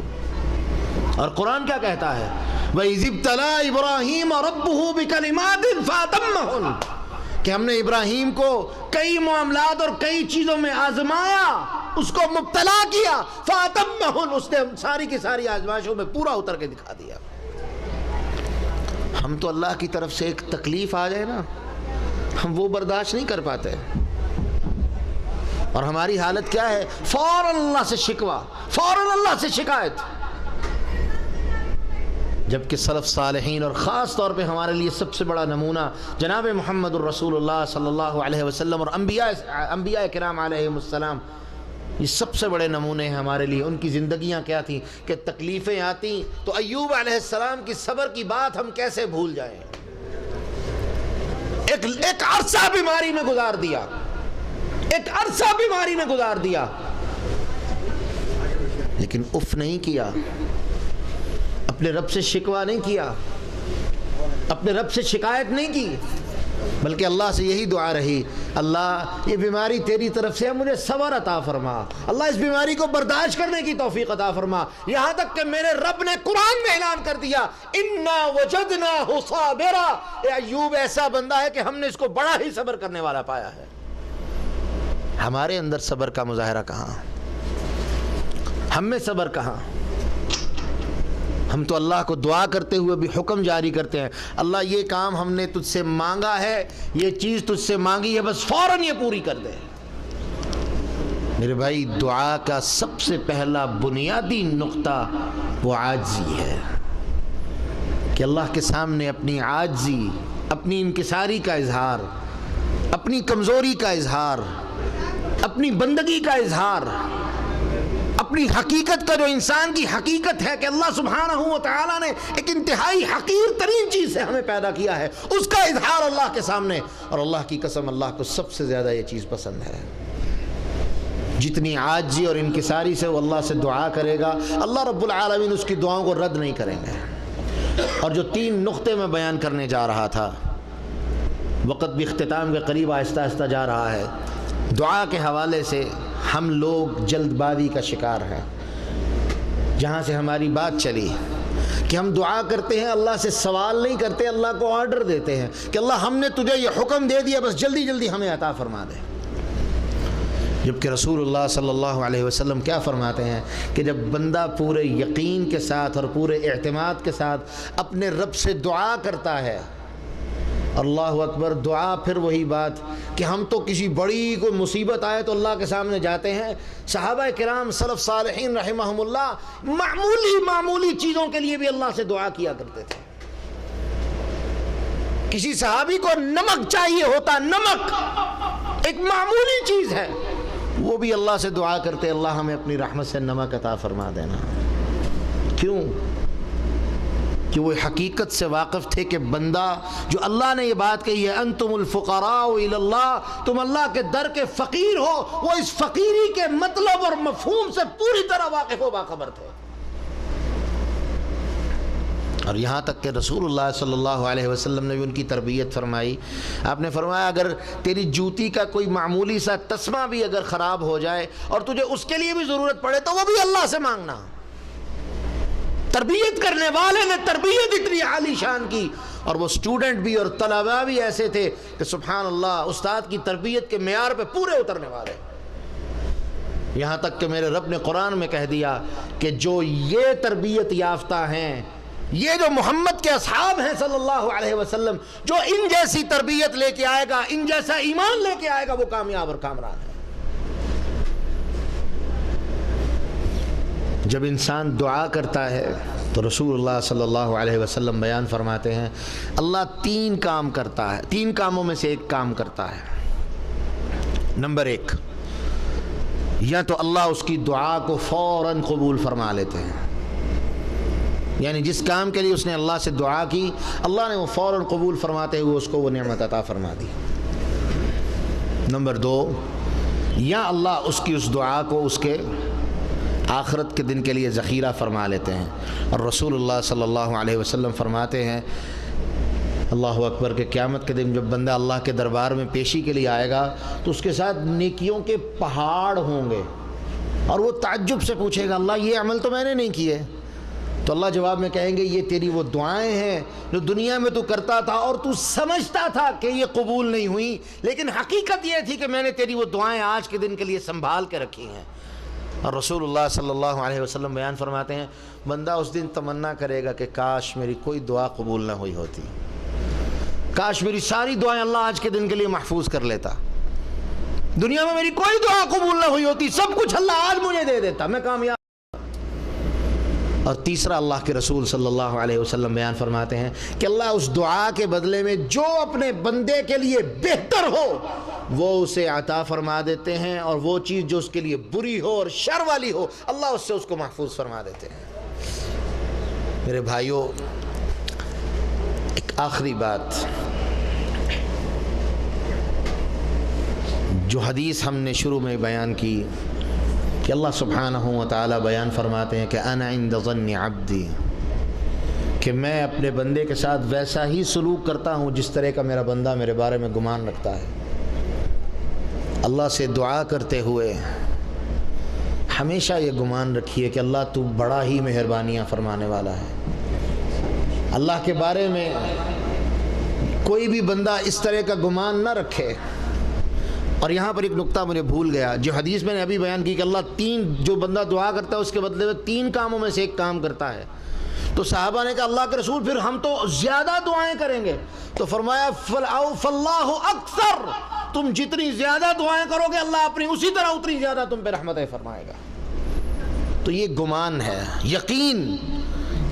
اور قرآن کیا کہتا ہے؟ وَإِذِ ابْتَلَىٰ إِبْرَاهِيمَ رَبُّهُ بِكَلِمَاتٍ فَأَتَمَّهُنَّ، کہ ہم نے ابراہیم کو کئی معاملات اور کئی چیزوں میں آزمایا، اس کو مبتلا کیا، فَأَتَمَّهُنَّ، اس نے ہم ساری کی ساری آزمائشوں میں پورا اتر کے دکھا دیا۔ ہم تو اللہ کی طرف سے ایک تکلیف آ جائے نا، ہم وہ برداشت نہیں کر پاتے، اور ہماری حالت کیا ہے؟ فوراً اللہ سے شکوہ، فوراً اللہ سے شکایت۔ جبکہ سلف صالحین اور خاص طور پہ ہمارے لیے سب سے بڑا نمونہ جناب محمد الرسول اللہ صلی اللہ علیہ وسلم اور انبیاء کرام علیہم السلام، یہ سب سے بڑے نمونے ہیں ہمارے لیے۔ ان کی زندگیاں کیا تھیں کہ تکلیفیں آتی تو ایوب علیہ السلام کی صبر کی بات ہم کیسے بھول جائیں۔ ایک عرصہ بیماری میں گزار دیا، ایک عرصہ بیماری میں گزار دیا، لیکن اف نہیں کیا، اپنے رب سے شکوہ نہیں کیا، اپنے رب سے شکایت نہیں کی، بلکہ اللہ سے یہی دعا رہی، اللہ یہ بیماری تیری طرف سے ہے، مجھے صبر عطا فرما، اللہ اس بیماری کو برداشت کرنے کی توفیق عطا فرما۔ یہاں تک کہ میرے رب نے قرآن میں اعلان کر دیا، اِنَّا وَجَدْنَاهُ صَابِرًا، اے ایوب ایسا بندہ ہے کہ ہم نے اس کو بڑا ہی صبر کرنے والا پایا ہے۔ ہمارے اندر صبر کا مظاہرہ کہاں؟ ہم میں صبر کہاں؟ ہم تو اللہ کو دعا کرتے ہوئے بھی حکم جاری کرتے ہیں، اللہ یہ کام ہم نے تجھ سے مانگا ہے، یہ چیز تجھ سے مانگی ہے، بس فوراً یہ پوری کر دے۔ میرے بھائی، دعا کا سب سے پہلا بنیادی نقطہ وہ عاجزی ہے کہ اللہ کے سامنے اپنی عاجزی، اپنی انکساری کا اظہار، اپنی کمزوری کا اظہار، اپنی بندگی کا اظہار، اپنی حقیقت کا جو انسان کی حقیقت ہے کہ اللہ سبحانہ و تعالیٰ نے ایک انتہائی حقیر ترین چیز سے ہمیں پیدا کیا ہے، اس کا اظہار اللہ کے سامنے۔ اور اللہ کی قسم، اللہ کو سب سے زیادہ یہ چیز پسند ہے۔ جتنی عاجزی اور انکساری سے وہ اللہ سے دعا کرے گا، اللہ رب العالمین اس کی دعاؤں کو رد نہیں کریں گے۔ اور جو 3 نقطے میں بیان کرنے جا رہا تھا، وقت بھی اختتام کے قریب آہستہ آہستہ جا رہا ہے۔ دعا کے حوالے سے ہم لوگ جلد بازی کا شکار ہیں۔ جہاں سے ہماری بات چلی کہ ہم دعا کرتے ہیں، اللہ سے سوال نہیں کرتے، اللہ کو آرڈر دیتے ہیں کہ اللہ ہم نے تجھے یہ حکم دے دیا، بس جلدی جلدی ہمیں عطا فرما دے۔ جبکہ رسول اللہ صلی اللہ علیہ وسلم کیا فرماتے ہیں کہ جب بندہ پورے یقین کے ساتھ اور پورے اعتماد کے ساتھ اپنے رب سے دعا کرتا ہے، اللہ اکبر، دعا پھر وہی بات کہ ہم تو کسی بڑی کوئی مصیبت آئے تو اللہ کے سامنے جاتے ہیں۔ صحابہ کرام سلف صالحین رحمہم اللہ معمولی چیزوں کے لیے بھی اللہ سے دعا کیا کرتے تھے۔ کسی صحابی کو نمک چاہیے ہوتا، نمک ایک معمولی چیز ہے، وہ بھی اللہ سے دعا کرتے، اللہ ہمیں اپنی رحمت سے نمک عطا فرما دینا۔ کیوں؟ کہ وہ حقیقت سے واقف تھے کہ بندہ، جو اللہ نے یہ بات کہی ہے انتم الفقراء الی اللہ، تم اللہ کے در کے فقیر ہو، وہ اس فقیری کے مطلب اور مفہوم سے پوری طرح واقف و باخبر تھے۔ اور یہاں تک کہ رسول اللہ صلی اللہ علیہ وسلم نے بھی ان کی تربیت فرمائی۔ آپ نے فرمایا اگر تیری جوتی کا کوئی معمولی سا تسمہ بھی اگر خراب ہو جائے اور تجھے اس کے لیے بھی ضرورت پڑے تو وہ بھی اللہ سے مانگنا۔ تربیت کرنے والے نے تربیت اتنی عالی شان کی، اور وہ اسٹوڈنٹ بھی اور طلباء بھی ایسے تھے کہ سبحان اللہ، استاد کی تربیت کے معیار پہ پورے اترنے والے۔ یہاں تک کہ میرے رب نے قرآن میں کہہ دیا کہ جو یہ تربیت یافتہ ہیں، یہ جو محمد کے اصحاب ہیں صلی اللہ علیہ وسلم، جو ان جیسی تربیت لے کے آئے گا، ان جیسا ایمان لے کے آئے گا، وہ کامیاب اور کامران ہے۔ جب انسان دعا کرتا ہے تو رسول اللہ صلی اللہ علیہ وسلم بیان فرماتے ہیں اللہ 3 کام کرتا ہے، 3 کاموں میں سے ایک کام کرتا ہے۔ نمبر 1، یا تو اللہ اس کی دعا کو فوراً قبول فرما لیتے ہیں، یعنی جس کام کے لیے اس نے اللہ سے دعا کی، اللہ نے وہ فوراً قبول فرماتے ہوئے اس کو وہ نعمت عطا فرما دی۔ نمبر 2، یا اللہ اس کی اس دعا کو اس کے آخرت کے دن کے لیے ذخیرہ فرما لیتے ہیں۔ اور رسول اللہ صلی اللہ علیہ وسلم فرماتے ہیں اللہ اکبر کہ قیامت کے دن جب بندہ اللہ کے دربار میں پیشی کے لیے آئے گا تو اس کے ساتھ نیکیوں کے پہاڑ ہوں گے، اور وہ تعجب سے پوچھے گا اللہ یہ عمل تو میں نے نہیں کیے، تو اللہ جواب میں کہیں گے یہ تیری وہ دعائیں ہیں جو دنیا میں تو کرتا تھا اور تو سمجھتا تھا کہ یہ قبول نہیں ہوئی، لیکن حقیقت یہ تھی کہ میں نے تیری وہ دعائیں آج کے دن کے لیے سنبھال کے رکھی ہیں۔ اور رسول اللہ صلی اللہ علیہ وسلم بیان فرماتے ہیں بندہ اس دن تمنا کرے گا کہ کاش میری کوئی دعا قبول نہ ہوئی ہوتی، کاش میری ساری دعائیں اللہ آج کے دن کے لیے محفوظ کر لیتا، دنیا میں میری کوئی دعا قبول نہ ہوئی ہوتی، سب کچھ اللہ آج مجھے دے دیتا، میں کامیاب۔ اور تیسرا، اللہ کے رسول صلی اللہ علیہ وسلم بیان فرماتے ہیں کہ اللہ اس دعا کے بدلے میں جو اپنے بندے کے لیے بہتر ہو وہ اسے عطا فرما دیتے ہیں، اور وہ چیز جو اس کے لیے بری ہو اور شر والی ہو اللہ اس سے اس کو محفوظ فرما دیتے ہیں۔ میرے بھائیوں، ایک آخری بات، جو حدیث ہم نے شروع میں بیان کی کہ اللہ سبحانہ و تعالی بیان فرماتے ہیں کہ انا عند ظن عبدی، کہ میں اپنے بندے کے ساتھ ویسا ہی سلوک کرتا ہوں جس طرح کا میرا بندہ میرے بارے میں گمان رکھتا ہے۔ اللہ سے دعا کرتے ہوئے ہمیشہ یہ گمان رکھیے کہ اللہ تو بڑا ہی مہربانیاں فرمانے والا ہے۔ اللہ کے بارے میں کوئی بھی بندہ اس طرح کا گمان نہ رکھے۔ اور یہاں پر ایک نقطہ مجھے بھول گیا، جو حدیث میں نے ابھی بیان کی کہ اللہ جو بندہ دعا کرتا ہے اس کے بدلے میں 3 کاموں میں سے ایک کام کرتا ہے۔ تو صحابہ نے کہا اللہ کے رسول پھر ہم تو زیادہ دعائیں کریں گے، تو فرمایا فاللہ اکثر، تم جتنی زیادہ دعائیں کرو گے اللہ اپنی اسی طرح اتنی زیادہ تم پہ رحمتیں فرمائے گا۔ تو یہ گمان ہے، یقین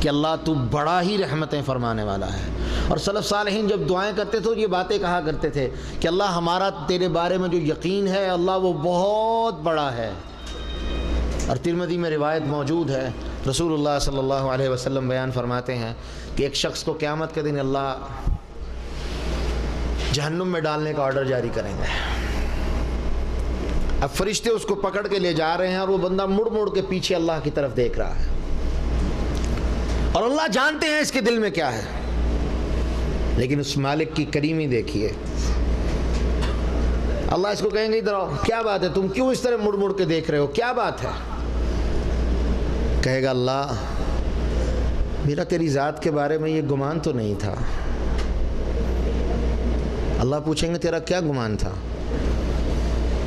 کہ اللہ تو بڑا ہی رحمتیں فرمانے والا ہے۔ اور سلف صالحین جب دعائیں کرتے تھے یہ باتیں کہا کرتے تھے کہ اللہ ہمارا تیرے بارے میں جو یقین ہے اللہ وہ بہت بڑا ہے۔ اور ترمذی میں روایت موجود ہے، رسول اللہ صلی اللہ علیہ وسلم بیان فرماتے ہیں کہ ایک شخص کو قیامت کے دن اللہ جہنم میں ڈالنے کا آرڈر جاری کریں گے۔ اب فرشتے اس کو پکڑ کے لے جا رہے ہیں اور وہ بندہ مڑ مڑ کے پیچھے اللہ کی طرف دیکھ رہا ہے، اور اللہ جانتے ہیں اس کے دل میں کیا ہے، لیکن اس مالک کی کریمی دیکھیے۔ اللہ اس کو کہیں گے ادھر آؤ، کیا بات ہے، تم کیوں اس طرح مڑ مڑ کے دیکھ رہے ہو، کیا بات ہے؟ کہے گا اللہ میرا تیری ذات کے بارے میں یہ گمان تو نہیں تھا۔ اللہ پوچھیں گے تیرا کیا گمان تھا؟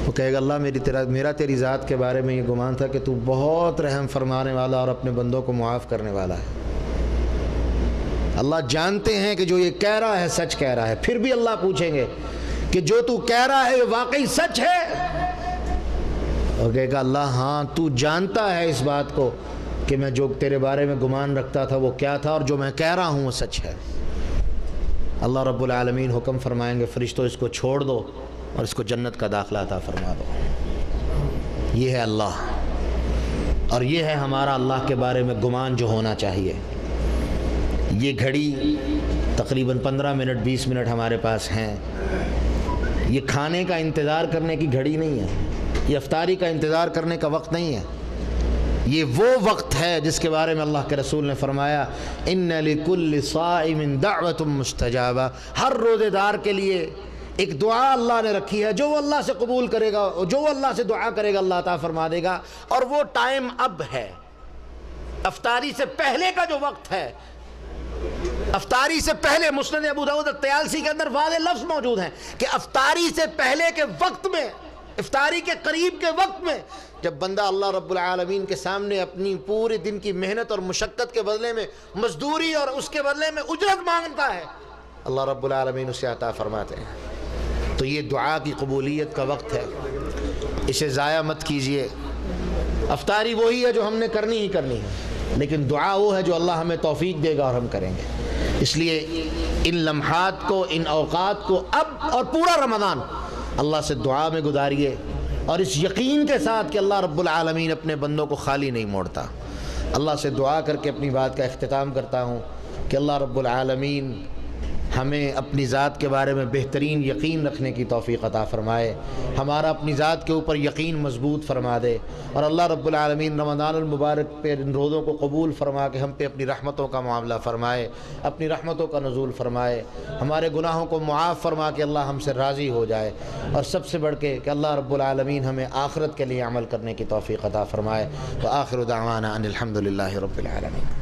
وہ کہے گا اللہ میرا تیری ذات کے بارے میں یہ گمان تھا کہ تو بہت رحم فرمانے والا اور اپنے بندوں کو معاف کرنے والا ہے۔ اللہ جانتے ہیں کہ جو یہ کہہ رہا ہے سچ کہہ رہا ہے، پھر بھی اللہ پوچھیں گے کہ جو تو کہہ رہا ہے یہ واقعی سچ ہے؟ اور کہے گا اللہ ہاں تو جانتا ہے اس بات کو کہ میں جو تیرے بارے میں گمان رکھتا تھا وہ کیا تھا، اور جو میں کہہ رہا ہوں وہ سچ ہے۔ اللہ رب العالمین حکم فرمائیں گے فرشتوں اس کو چھوڑ دو اور اس کو جنت کا داخلہ عطا فرما دو۔ یہ ہے اللہ، اور یہ ہے ہمارا اللہ کے بارے میں گمان جو ہونا چاہیے۔ یہ گھڑی تقریباً 15 منٹ 20 منٹ ہمارے پاس ہیں، یہ کھانے کا انتظار کرنے کی گھڑی نہیں ہے، یہ افطاری کا انتظار کرنے کا وقت نہیں ہے، یہ وہ وقت ہے جس کے بارے میں اللہ کے رسول نے فرمایا ان لکل صائم دعوۃ مستجابہ، ہر روزے دار کے لیے ایک دعا اللہ نے رکھی ہے، جو وہ اللہ سے قبول کرے گا، جو وہ اللہ سے دعا کرے گا اللہ عطا فرما دے گا، اور وہ ٹائم اب ہے، افطاری سے پہلے کا جو وقت ہے، افطاری سے پہلے۔ مسند ابو داؤد الطیالسی کے اندر واضح لفظ موجود ہیں کہ افطاری سے پہلے کے وقت میں، افطاری کے قریب کے وقت میں جب بندہ اللہ رب العالمین کے سامنے اپنی پورے دن کی محنت اور مشقت کے بدلے میں مزدوری اور اس کے بدلے میں اجرت مانگتا ہے، اللہ رب العالمین اسے عطا فرماتے ہیں۔ تو یہ دعا کی قبولیت کا وقت ہے، اسے ضائع مت کیجئے۔ افطاری وہی ہے جو ہم نے کرنی ہی کرنی ہے، لیکن دعا وہ ہے جو اللہ ہمیں توفیق دے گا اور ہم کریں گے۔ اس لیے ان لمحات کو، ان اوقات کو اب اور پورا رمضان اللہ سے دعا میں گزاریے، اور اس یقین کے ساتھ کہ اللہ رب العالمین اپنے بندوں کو خالی نہیں موڑتا۔ اللہ سے دعا کر کے اپنی بات کا اختتام کرتا ہوں کہ اللہ رب العالمین ہمیں اپنی ذات کے بارے میں بہترین یقین رکھنے کی توفیق عطا فرمائے، ہمارا اپنی ذات کے اوپر یقین مضبوط فرما دے، اور اللہ رب العالمین رمضان المبارک پہ ان روزوں کو قبول فرما کے ہم پہ اپنی رحمتوں کا معاملہ فرمائے، اپنی رحمتوں کا نزول فرمائے، ہمارے گناہوں کو معاف فرما کے اللہ ہم سے راضی ہو جائے، اور سب سے بڑھ کے کہ اللہ رب العالمین ہمیں آخرت کے لیے عمل کرنے کی توفیق عطا فرمائے۔ وآخر دعوانا ان الحمد للہ رب العالمین۔